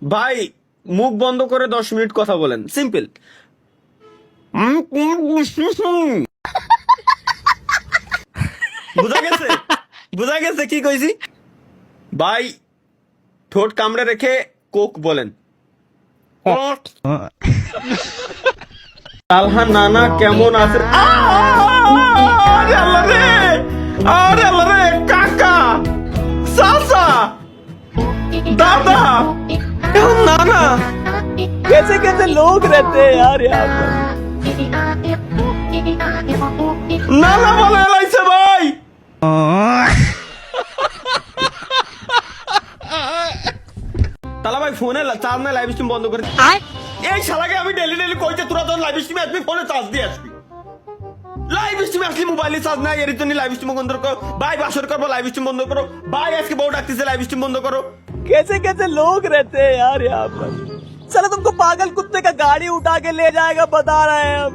ভাই মুখ বন্ধ করে 10 মিনিট কথা বলেন, সিম্পল। বুঝা গেছে? বুঝা গেছে কি কইছি? ভাই ঠোঁট কামড়ে রেখে কোক বলেন। তালহা নানা কেমন আছে? আরে আল্লাহ রে, আরে আল্লাহ রে, কাকা, চাচা, দাদা, এখন নানা। कैसे कैसे लोग रहते हैं यार यहाँ पर। নানা বলে এলাইছে ভাই। তালা ভাই ফোনে চার্জ না, লাইভ স্ট্রিম বন্ধ করে এই শালাকে আমি ডেলি ডেলি কইতে তোরা তোর লাইভ স্ট্রিমে আসবি, ফোনে চার্জ দিয়ে আসবি। লাইভ স্ট্রিমে আসলি মোবাইলে চার্জ নাই, এর জন্য লাইভ স্ট্রিম বন্ধ করো ভাই। বাসর করবো, লাইভ স্ট্রিম বন্ধ করো ভাই। আজকে বউ ডাকতেছে, লাইভ স্ট্রিম বন্ধ করো। कैसे कैसे लोग रहते हैं यार यहाँ पर। चलो तुमको पागल कुत्ते का गाड़ी उठा के ले जाएगा, बता रहे हैं हम।